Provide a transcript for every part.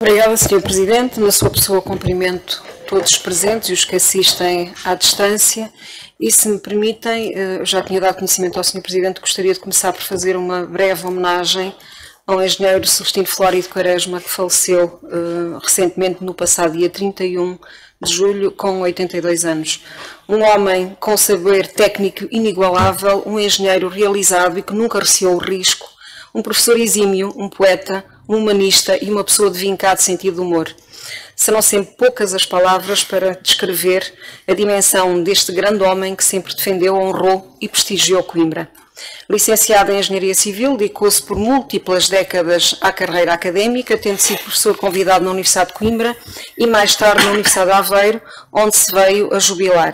Obrigada, Sr. Presidente. Na sua pessoa cumprimento todos os presentes e os que assistem à distância. E, se me permitem, já tinha dado conhecimento ao Sr. Presidente, gostaria de começar por fazer uma breve homenagem ao engenheiro Celestino Flórido Quaresma, que faleceu recentemente no passado dia 31 de julho, com 82 anos. Um homem com saber técnico inigualável, um engenheiro realizado e que nunca receou o risco, um professor exímio, um poeta, um humanista e uma pessoa de vincado sentido de humor. Serão sempre poucas as palavras para descrever a dimensão deste grande homem que sempre defendeu, honrou e prestigiou Coimbra. Licenciado em Engenharia Civil, dedicou-se por múltiplas décadas à carreira académica, tendo sido professor convidado na Universidade de Coimbra e mais tarde na Universidade de Aveiro, onde se veio a jubilar.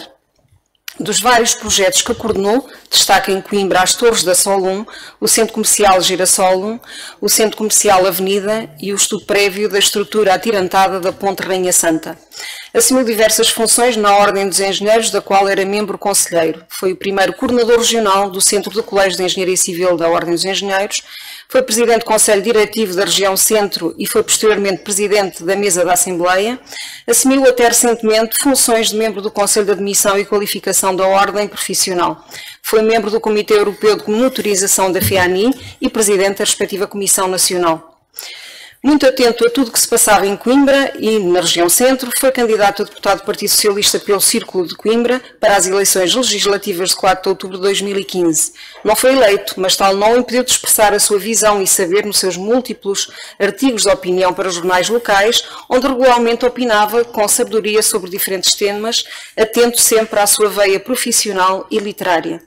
Dos vários projetos que coordenou, destaca em Coimbra as Torres da Sol 1, o Centro Comercial Girassol 1, o Centro Comercial Avenida e o estudo prévio da estrutura atirantada da Ponte Rainha Santa. Assumiu diversas funções na Ordem dos Engenheiros, da qual era membro conselheiro. Foi o primeiro coordenador regional do Centro do Colégio de Engenharia Civil da Ordem dos Engenheiros, foi presidente do Conselho Diretivo da Região Centro e foi posteriormente presidente da Mesa da Assembleia. Assumiu até recentemente funções de membro do Conselho de Admissão e Qualificação da Ordem Profissional. Foi membro do Comitê Europeu de Monitorização da FEANI e presidente da respectiva Comissão Nacional. Muito atento a tudo o que se passava em Coimbra e na região centro, foi candidato a deputado do Partido Socialista pelo Círculo de Coimbra para as eleições legislativas de 4 de outubro de 2015. Não foi eleito, mas tal não o impediu de expressar a sua visão e saber nos seus múltiplos artigos de opinião para jornais locais, onde regularmente opinava com sabedoria sobre diferentes temas, atento sempre à sua veia profissional e literária.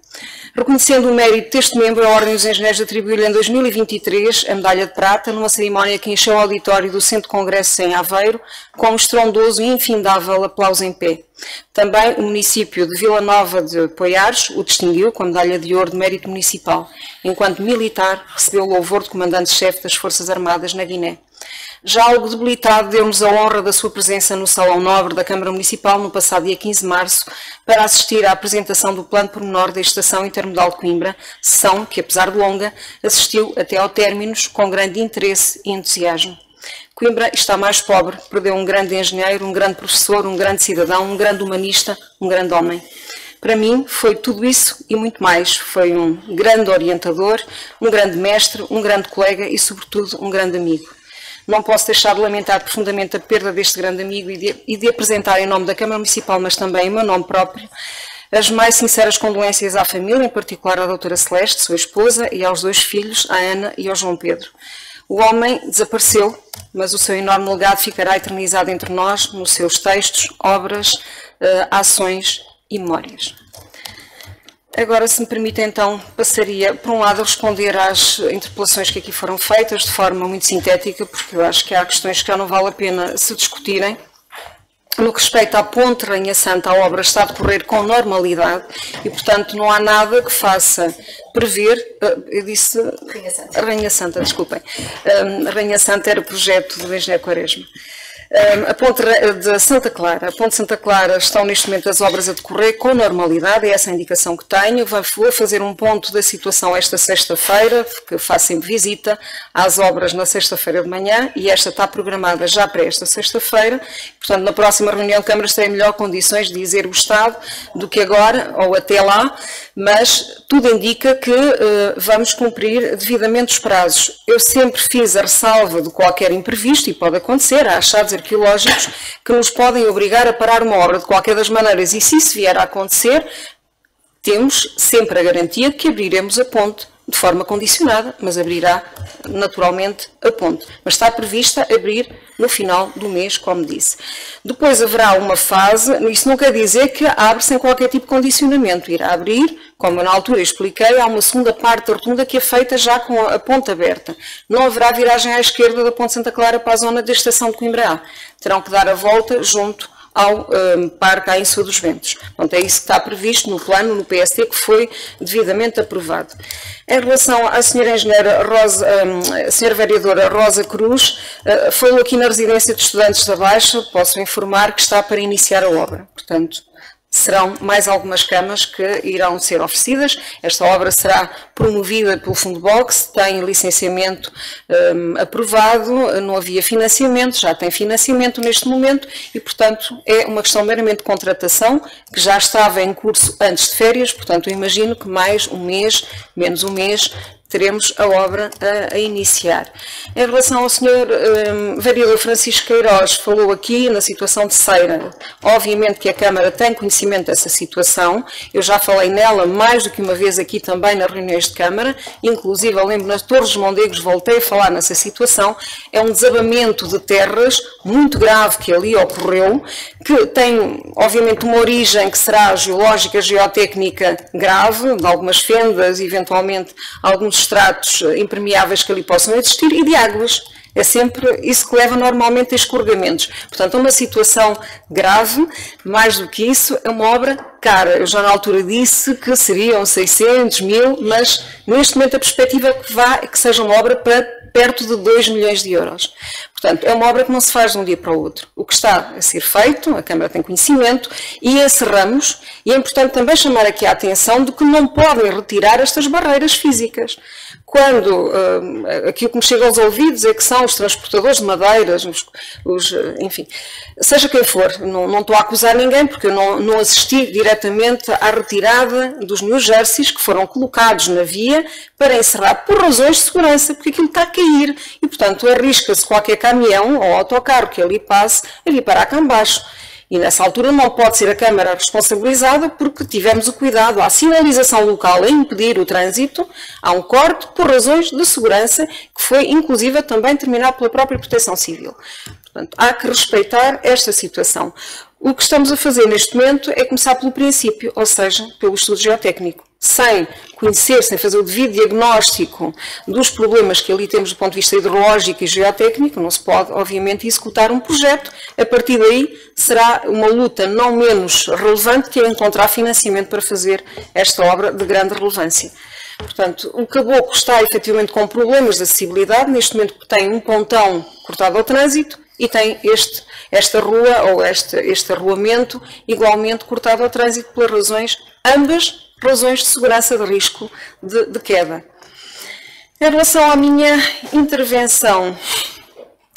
Reconhecendo o mérito deste membro, a Ordem dos Engenheiros atribuiu-lhe em 2023 a medalha de prata numa cerimónia que encheu o auditório do Centro de Congressos em Aveiro com um estrondoso e infindável aplauso em pé. Também o município de Vila Nova de Poiares o distinguiu com a medalha de ouro de mérito municipal. Enquanto militar, recebeu o louvor de comandante-chefe das Forças Armadas na Guiné. Já algo debilitado, deu-nos a honra da sua presença no Salão Nobre da Câmara Municipal no passado dia 15 de março para assistir à apresentação do Plano Pormenor da Estação Intermodal de Coimbra, sessão que, apesar de longa, assistiu até ao término com grande interesse e entusiasmo. Coimbra está mais pobre, perdeu um grande engenheiro, um grande professor, um grande cidadão, um grande humanista, um grande homem. Para mim, foi tudo isso e muito mais. Foi um grande orientador, um grande mestre, um grande colega e, sobretudo, um grande amigo. Não posso deixar de lamentar profundamente a perda deste grande amigo e de apresentar em nome da Câmara Municipal, mas também em meu nome próprio, as mais sinceras condolências à família, em particular à doutora Celeste, sua esposa, e aos dois filhos, à Ana e ao João Pedro. O homem desapareceu, mas o seu enorme legado ficará eternizado entre nós, nos seus textos, obras, ações e memórias. Agora, se me permite, então, passaria, por um lado, a responder às interpelações que aqui foram feitas de forma muito sintética, porque eu acho que há questões que já não vale a pena se discutirem. No que respeita à Ponte Rainha Santa, a obra está a decorrer com normalidade e, portanto, não há nada que faça prever, eu disse Rainha Santa, desculpem, Rainha Santa era o projeto do engenheiro Quaresma. A Ponte de Santa Clara. A Ponte de Santa Clara estão neste momento as obras a decorrer com normalidade, é essa a indicação que tenho. Vou fazer um ponto da situação esta sexta-feira, que faço sempre visita às obras na sexta-feira de manhã e esta está programada já para esta sexta-feira. Portanto, na próxima reunião de Câmara estarei em melhor condições de dizer o estado do que agora ou até lá, mas tudo indica que vamos cumprir devidamente os prazos. Eu sempre fiz a ressalva de qualquer imprevisto, e pode acontecer, há achados arqueológicos que nos podem obrigar a parar uma obra de qualquer das maneiras, e se isso vier a acontecer, temos sempre a garantia de que abriremos a ponte de forma condicionada, mas abrirá naturalmente a ponte. Mas está prevista abrir no final do mês, como disse. Depois haverá uma fase, isso não quer dizer que abre sem qualquer tipo de condicionamento, irá abrir, como eu na altura expliquei, há uma segunda parte da rotunda que é feita já com a ponte aberta. Não haverá viragem à esquerda da Ponte Santa Clara para a zona da estação de Coimbra A. Terão que dar a volta junto ao Parque à Ensoa dos Ventos. Portanto, é isso que está previsto no plano, no PST, que foi devidamente aprovado. Em relação à senhora engenheira Rosa, a senhora vereadora Rosa Cruz, falou aqui na residência de estudantes da Baixa, posso informar que está para iniciar a obra. Portanto, serão mais algumas camas que irão ser oferecidas. Esta obra será promovida pelo Fundo Boxe, tem licenciamento aprovado, não havia financiamento, já tem financiamento neste momento e, portanto, é uma questão meramente de contratação que já estava em curso antes de férias, portanto, eu imagino que mais um mês, menos um mês, teremos a obra a iniciar. Em relação ao Sr. Vereador Francisco Queiroz, falou aqui na situação de Ceira. Obviamente que a Câmara tem conhecimento dessa situação, eu já falei nela mais do que uma vez aqui também nas reuniões de Câmara, inclusive eu lembro nas Torres dos Mondegos voltei a falar nessa situação, é um desabamento de terras muito grave que ali ocorreu, que tem obviamente uma origem que será geológica, geotécnica grave, de algumas fendas, eventualmente alguns estratos impermeáveis que ali possam existir e de águas. É sempre isso que leva normalmente a escorregamentos. Portanto, é uma situação grave, mais do que isso, é uma obra cara. Eu já na altura disse que seriam 600, 1000, mas neste momento a perspectiva é que seja uma obra para perto de 2 milhões de euros. Portanto, é uma obra que não se faz de um dia para o outro. O que está a ser feito, a Câmara tem conhecimento, e encerramos, e é importante também chamar aqui a atenção de que não podem retirar estas barreiras físicas. Quando aquilo que me chega aos ouvidos é que são os transportadores de madeiras, enfim, seja quem for, não estou a acusar ninguém, porque eu não assisti diretamente à retirada dos New Jerseys que foram colocados na via para encerrar por razões de segurança, porque aquilo está a cair e, portanto, arrisca-se qualquer caminhão ou autocarro que ali passe a vir parar cá embaixo. E nessa altura não pode ser a Câmara responsabilizada porque tivemos o cuidado, há sinalização local a impedir o trânsito, há um corte por razões de segurança que foi inclusive também terminado pela própria Proteção Civil. Portanto, há que respeitar esta situação. O que estamos a fazer neste momento é começar pelo princípio, ou seja, pelo estudo geotécnico. Sem conhecer, sem fazer o devido diagnóstico dos problemas que ali temos do ponto de vista hidrológico e geotécnico, não se pode, obviamente, executar um projeto. A partir daí, será uma luta não menos relevante que é encontrar financiamento para fazer esta obra de grande relevância. Portanto, o Caboclo está efetivamente com problemas de acessibilidade, neste momento tem um pontão cortado ao trânsito e tem esta rua ou este arruamento igualmente cortado ao trânsito pelas razões, ambas razões de segurança de risco de queda. Em relação à minha intervenção,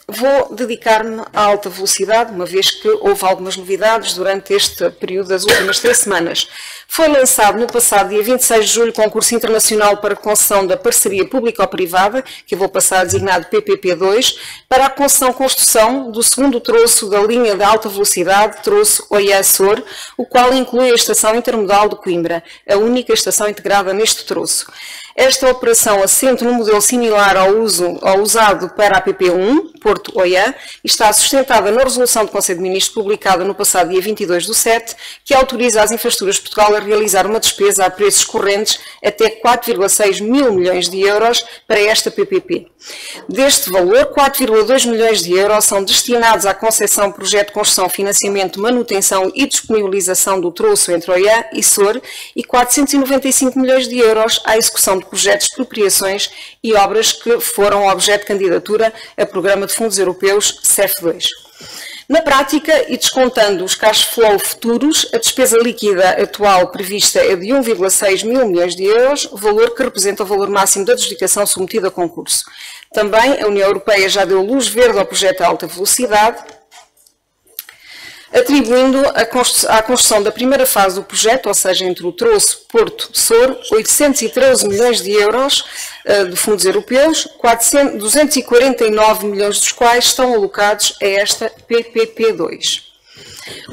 vou dedicar-me à alta velocidade, uma vez que houve algumas novidades durante este período das últimas 3 semanas. Foi lançado no passado dia 26 de julho concurso internacional para concessão da parceria público-privada, que eu vou passar a designar de PPP2, para a concessão-construção do segundo troço da linha de alta velocidade, troço Oiã-Açor, o qual inclui a estação intermodal de Coimbra, a única estação integrada neste troço. Esta operação assenta num modelo similar ao usado para a PP1, Porto Oiã, e está sustentada na resolução do Conselho de Ministros publicada no passado dia 22/7, que autoriza as Infraestruturas de Portugal a realizar uma despesa a preços correntes até 4,6 mil milhões de euros para esta PPP. Deste valor, 4,2 milhões de euros são destinados à concepção, projeto, construção, financiamento, manutenção e disponibilização do troço entre Oiã e Açor e 495 milhões de euros à execução de projetos, expropriações e obras que foram objeto de candidatura a Programa de Fundos Europeus CEF2. Na prática, e descontando os cash flow futuros, a despesa líquida atual prevista é de 1,6 mil milhões de euros, valor que representa o valor máximo da adjudicação submetida a concurso. Também a União Europeia já deu luz verde ao projeto de alta velocidade, atribuindo à construção da primeira fase do projeto, ou seja, entre o troço Porto-Açor, 813 milhões de euros de fundos europeus, 249 milhões dos quais estão alocados a esta PPP2.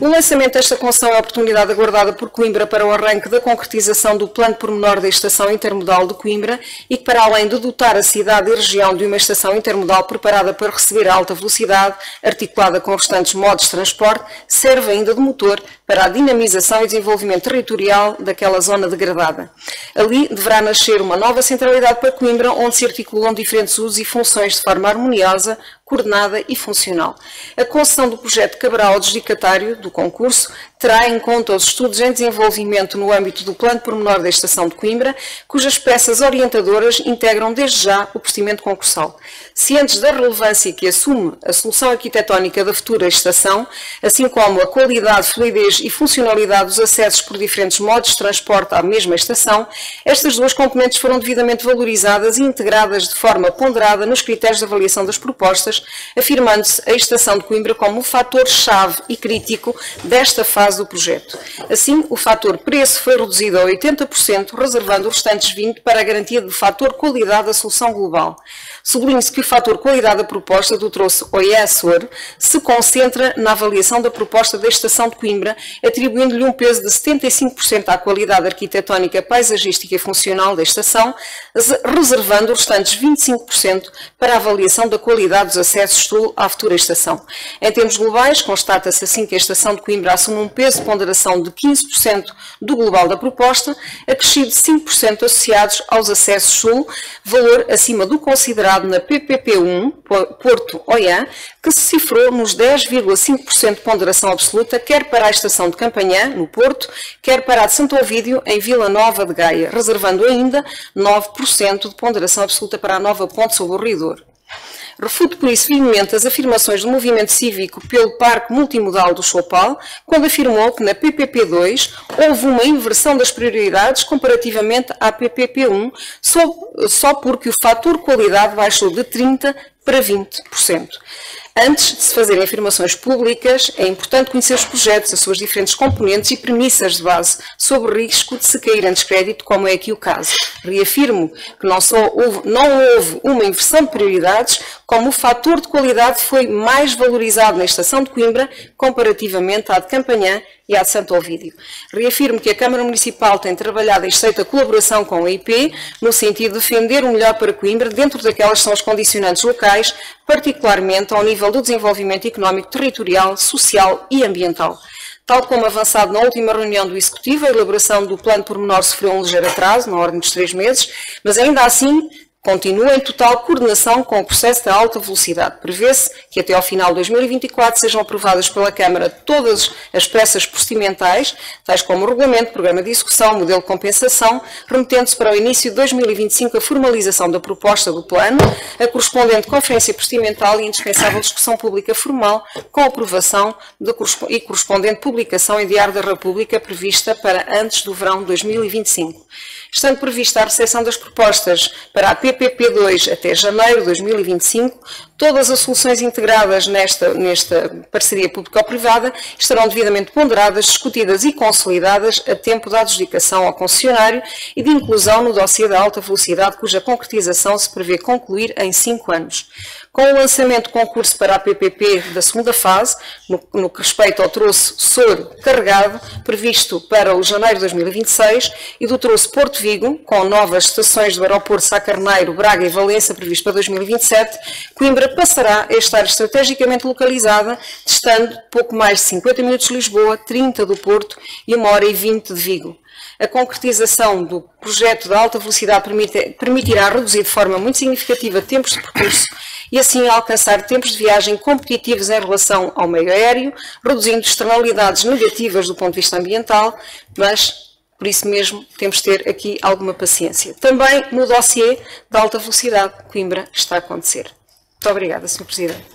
O lançamento desta concessão é a oportunidade aguardada por Coimbra para o arranque da concretização do plano pormenor da estação intermodal de Coimbra e que, para além de dotar a cidade e região de uma estação intermodal preparada para receber a alta velocidade, articulada com restantes modos de transporte, serve ainda de motor para a dinamização e desenvolvimento territorial daquela zona degradada. Ali deverá nascer uma nova centralidade para Coimbra, onde se articulam diferentes usos e funções de forma harmoniosa, coordenada e funcional. A concessão do projeto caberá ao adjudicatário do concurso terá em conta os estudos em desenvolvimento no âmbito do Plano Pormenor da Estação de Coimbra, cujas peças orientadoras integram desde já o procedimento concursal. Cientes da relevância que assume a solução arquitetónica da futura estação, assim como a qualidade, fluidez e funcionalidade dos acessos por diferentes modos de transporte à mesma estação, estas duas componentes foram devidamente valorizadas e integradas de forma ponderada nos critérios de avaliação das propostas, afirmando-se a Estação de Coimbra como o fator-chave e crítico desta fase do projeto. Assim, o fator preço foi reduzido a 80%, reservando os restantes 20% para a garantia do fator qualidade da solução global. Sublinhe-se que o fator qualidade da proposta do troço OIE-Açor se concentra na avaliação da proposta da Estação de Coimbra, atribuindo-lhe um peso de 75% à qualidade arquitetónica, paisagística e funcional da estação, reservando os restantes 25% para a avaliação da qualidade dos acessos sul à futura estação. Em termos globais, constata-se assim que a Estação de Coimbra assume um peso de ponderação de 15% do global da proposta, acrescido de 5% associados aos acessos sul, valor acima do considerado na PPP1, Porto Oiã, que se cifrou nos 10,5% de ponderação absoluta, quer para a Estação de Campanhã, no Porto, quer para a de Santo Ovídio, em Vila Nova de Gaia, reservando ainda 9% de ponderação absoluta para a nova ponte sobre o Ridor. Refuto por isso firmemente as afirmações do movimento cívico pelo Parque Multimodal do Choupal, quando afirmou que na PPP2 houve uma inversão das prioridades comparativamente à PPP1, só porque o fator qualidade baixou de 30% para 20%. Antes de se fazerem afirmações públicas, é importante conhecer os projetos, as suas diferentes componentes e premissas de base, sob o risco de se cair em descrédito, como é aqui o caso. Reafirmo que não houve uma inversão de prioridades, como o fator de qualidade foi mais valorizado na Estação de Coimbra, comparativamente à de Campanhã e à de Santo Ovídio. Reafirmo que a Câmara Municipal tem trabalhado em estreita colaboração com a IP, no sentido de defender o melhor para Coimbra, dentro daquelas que são os condicionantes locais, particularmente ao nível do desenvolvimento económico, territorial, social e ambiental. Tal como avançado na última reunião do Executivo, a elaboração do plano pormenor sofreu um ligeiro atraso, na ordem dos 3 meses, mas ainda assim continua em total coordenação com o processo da alta velocidade. Prevê-se que até ao final de 2024 sejam aprovadas pela Câmara todas as peças procedimentais, tais como o regulamento, programa de execução, modelo de compensação, remetendo-se para o início de 2025 a formalização da proposta do plano, a correspondente conferência procedimental e indispensável discussão pública formal, com aprovação e correspondente publicação em Diário da República prevista para antes do verão de 2025. Estando prevista a recepção das propostas para a PPP2 até janeiro de 2025, todas as soluções integradas nesta parceria público-privada estarão devidamente ponderadas, discutidas e consolidadas a tempo da adjudicação ao concessionário e de inclusão no dossiê da alta velocidade, cuja concretização se prevê concluir em 5 anos. Com o lançamento do concurso para a PPP da segunda fase, no que respeita ao troço Sor carregado, previsto para o janeiro de 2026, e do troço Porto Vigo, com novas estações do aeroporto Sá Carneiro, Braga e Valença, previsto para 2027, Coimbra passará a estar estrategicamente localizada, distando pouco mais de 50 minutos de Lisboa, 30 do Porto e 1h20 de Vigo. A concretização do projeto de alta velocidade permitirá reduzir de forma muito significativa tempos de percurso e assim alcançar tempos de viagem competitivos em relação ao meio aéreo, reduzindo externalidades negativas do ponto de vista ambiental, mas por isso mesmo temos de ter aqui alguma paciência. Também no dossiê da alta velocidade, Coimbra está a acontecer. Muito obrigada, Sr. Presidente.